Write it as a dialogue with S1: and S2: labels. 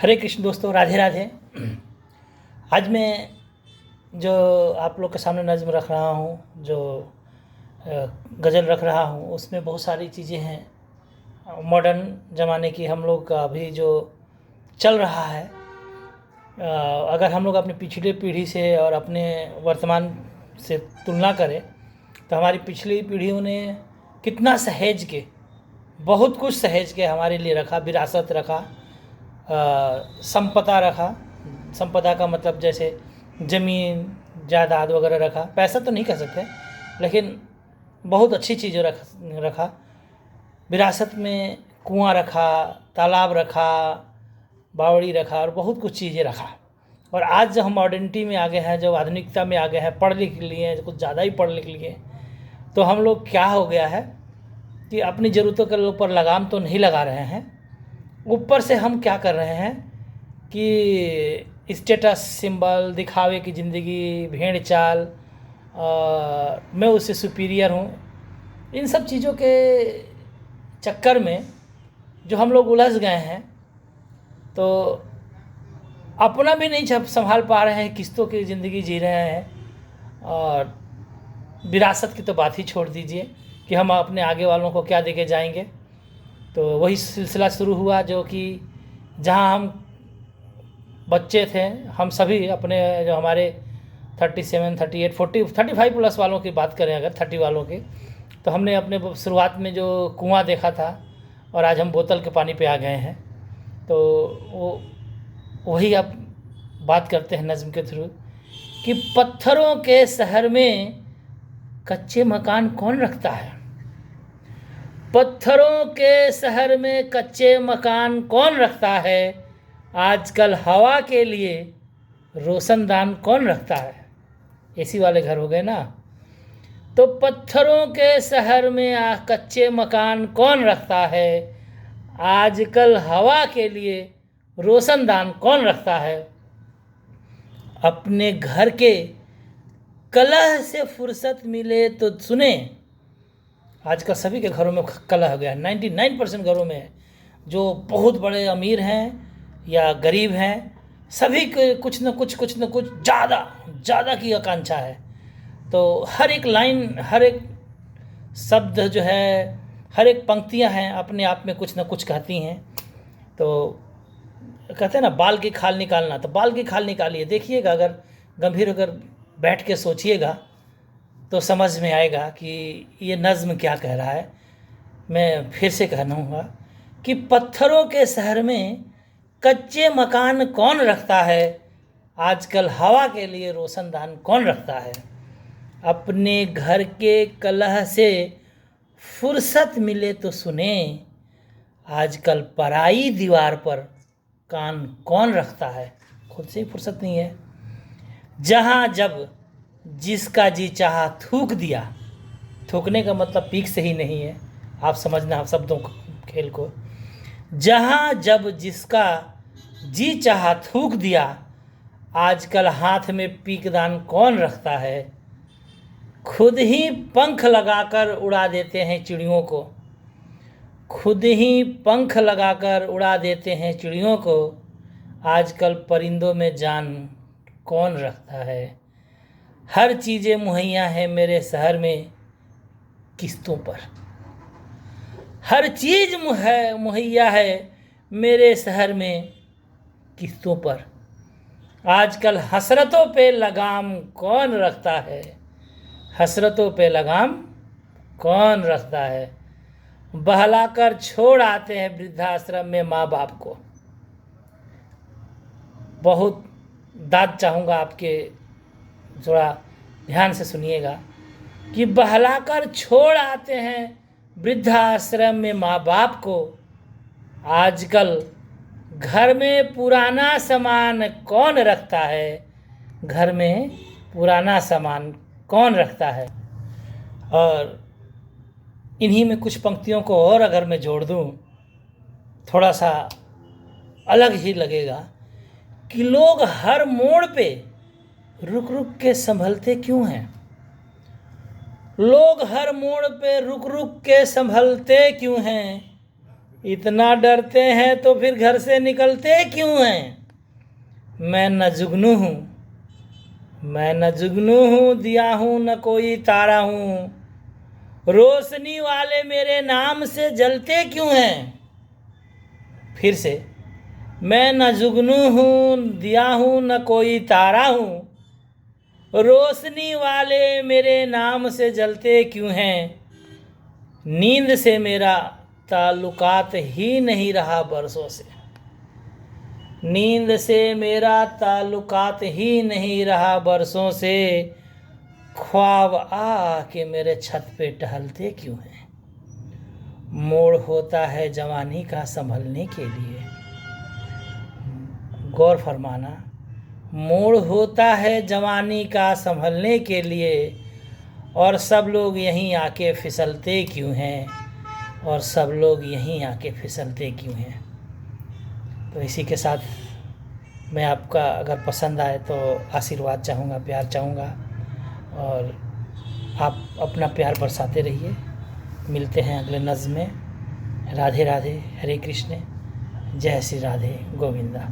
S1: हरे कृष्ण दोस्तों, राधे राधे। आज मैं जो आप लोग के सामने नज़्म रख रहा हूँ, जो गज़ल रख रहा हूँ, उसमें बहुत सारी चीज़ें हैं मॉडर्न ज़माने की। हम लोग का अभी जो चल रहा है, अगर हम लोग अपने पिछले पीढ़ी से और अपने वर्तमान से तुलना करें तो हमारी पिछली पीढ़ियों ने कितना सहेज के, बहुत कुछ सहेज के हमारे लिए रखा, विरासत रखा, संपदा रखा। संपदा का मतलब जैसे ज़मीन जायदाद वगैरह रखा, पैसा तो नहीं कह सकते, लेकिन बहुत अच्छी चीज़ें रखा। विरासत में कुआं रखा, तालाब रखा, बावड़ी रखा और बहुत कुछ चीज़ें रखा। और आज जब हम मॉडर्निटी में आ गए हैं, जब आधुनिकता में आ गए हैं, पढ़ लिख लिए हैं, कुछ ज़्यादा ही पढ़ लिख लिए, तो हम लोग क्या हो गया है कि अपनी ज़रूरतों के ऊपर लगाम तो नहीं लगा रहे हैं, ऊपर से हम क्या कर रहे हैं कि स्टेटस सिंबल, दिखावे की ज़िंदगी, भेड़ चाल, मैं उससे सुपीरियर हूँ, इन सब चीज़ों के चक्कर में जो हम लोग उलझ गए हैं, तो अपना भी नहीं संभाल पा रहे हैं, किस्तों की ज़िंदगी जी रहे हैं। और विरासत की तो बात ही छोड़ दीजिए कि हम अपने आगे वालों को क्या देके जाएंगे। तो वही सिलसिला शुरू हुआ जो कि जहाँ हम बच्चे थे, हम सभी अपने जो हमारे 37, 38, 40, 35 प्लस वालों की बात करें, अगर 30 वालों की, तो हमने अपने शुरुआत में जो कुआं देखा था और आज हम बोतल के पानी पे आ गए हैं। तो वही अब बात करते हैं नज़्म के थ्रू कि पत्थरों के शहर में कच्चे मकान कौन रखता है। पत्थरों के शहर में कच्चे मकान कौन रखता है, आजकल हवा के लिए रोशनदान कौन रखता है। एसी वाले घर हो गए ना। तो पत्थरों के शहर में कच्चे मकान कौन रखता है, आजकल हवा के लिए रोशनदान कौन रखता है। अपने घर के कलह से फुर्सत मिले तो सुने। आजकल सभी के घरों में कलह हो गया, 99% घरों में है। जो बहुत बड़े अमीर हैं या गरीब हैं, सभी के कुछ न कुछ ज़्यादा की आकांक्षा है। तो हर एक लाइन, हर एक शब्द जो है, हर एक पंक्तियां हैं, अपने आप में कुछ न कुछ कहती हैं। तो कहते हैं ना, बाल की खाल निकालना, तो बाल की खाल निकालिए, देखिएगा, अगर गंभीर होकर बैठ के सोचिएगा तो समझ में आएगा कि ये नज़्म क्या कह रहा है। मैं फिर से कहूँगा कि पत्थरों के शहर में कच्चे मकान कौन रखता है, आजकल हवा के लिए रोशनदान कौन रखता है। अपने घर के कलह से फुर्सत मिले तो सुने, आजकल पराई दीवार पर कान कौन रखता है। खुद से ही फुर्सत नहीं है। जहाँ जब जिसका जी चाहा थूक दिया, थूकने का मतलब पीक से ही नहीं है, आप समझना शब्दों खेल को। जहाँ जब जिसका जी चाहा थूक दिया, आजकल हाथ में पीकदान कौन रखता है। खुद ही पंख लगाकर उड़ा देते हैं चिड़ियों को, खुद ही पंख लगाकर उड़ा देते हैं चिड़ियों को, आजकल परिंदों में जान कौन रखता है। हर चीज़ें मुहैया है मेरे शहर में किस्तों पर, हर चीज़ मुहैया है मेरे शहर में किस्तों पर, आजकल हसरतों पे लगाम कौन रखता है। हसरतों पे लगाम कौन रखता है। बहलाकर छोड़ आते हैं वृद्धाश्रम में माँ बाप को। बहुत दाद चाहूँगा आपके, थोड़ा ध्यान से सुनिएगा कि बहलाकर छोड़ आते हैं वृद्धाश्रम में माँ बाप को, आजकल घर में पुराना सामान कौन रखता है। घर में पुराना सामान कौन रखता है। और इन्हीं में कुछ पंक्तियों को और अगर मैं जोड़ दूं, थोड़ा सा अलग ही लगेगा कि लोग हर मोड़ पे रुक रुक के संभलते क्यों हैं। लोग हर मोड़ पे रुक रुक के संभलते क्यों हैं। इतना डरते हैं तो फिर घर से निकलते क्यों हैं? मैं न जुगनू हूँ, मैं न जुगनू हूँ, दिया हूँ न कोई तारा हूँ, रोशनी वाले मेरे नाम से जलते क्यों हैं? फिर से, मैं न जुगनू हूँ, दिया हूँ न कोई तारा हूँ, रोशनी वाले मेरे नाम से जलते क्यों हैं? नींद से मेरा ताल्लुकात ही नहीं रहा बरसों से, नींद से मेरा ताल्लुकात ही नहीं रहा बरसों से, ख्वाब आ के मेरे छत पे टहलते क्यों हैं? मोड़ होता है जवानी का संभलने के लिए, गौर फरमाना, मोड़ होता है जवानी का संभलने के लिए, और सब लोग यहीं आके फिसलते क्यों हैं, और सब लोग यहीं आके फिसलते क्यों हैं। तो इसी के साथ मैं आपका अगर पसंद आए तो आशीर्वाद चाहूँगा, प्यार चाहूँगा, और आप अपना प्यार बरसाते रहिए। मिलते हैं अगले नज़्म में। राधे राधे, हरे कृष्ण, जय श्री राधे गोविंदा।